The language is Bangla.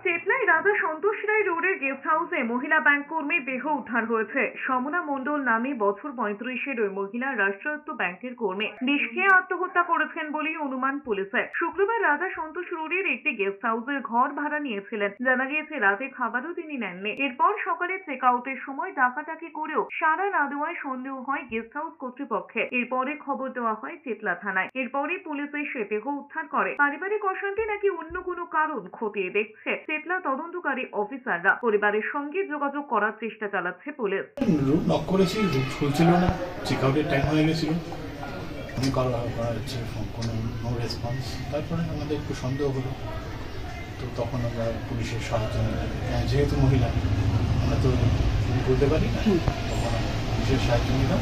চেতলায় রাজা সন্তোষ রায় রোডের গেস্ট হাউসে মহিলা ব্যাংক কর্মীর দেহ উদ্ধার হয়েছে। সমনা মণ্ডল নামে বছর 35-এর ওই মহিলা রাষ্ট্রায়ত্ত ব্যাংকের কর্মী বিষ খেয়ে আত্মহত্যা করেছেন বলেই অনুমান পুলিশের। শুক্রবার রাজা সন্তোষ রোডের একটি গেস্ট হাউসের ঘর ভাড়া নিয়েছিলেন। জানা গিয়েছে রাতে খাবারও তিনি নেননি। এরপর সকালে চেক আউটের সময় ডাকাডাকি করেও সাড়া না দেওয়ায় সন্দেহ হয় গেস্ট হাউস কর্তৃপক্ষের। এরপরে খবর দেওয়া হয় চেতলা থানায়। এরপরে পুলিশ এসে দেহ উদ্ধার করে। পারিবারিক অশান্তি নাকি অন্য কোনো কারণ খতিয়ে দেখছে চেতলা তদন্তকারী অফিসাররা। পরিবারের সঙ্গে যোগাযোগ করার চেষ্টা চালাচ্ছে পুলিশ। নক করেছি, খুলছিল না, চেক আউটের টাইম হয়ে গেছিল, আমি কল করা হচ্ছে, কোনো নো রেসপন্স। তারপরে আমাদের একটু সন্দেহ হলো, তো তখন আমরা পুলিশের সাহায্য নিলাম। যেহেতু মহিলা আমরা তো বলতে পারি না, তখন পুলিশের সাহায্য নিলাম।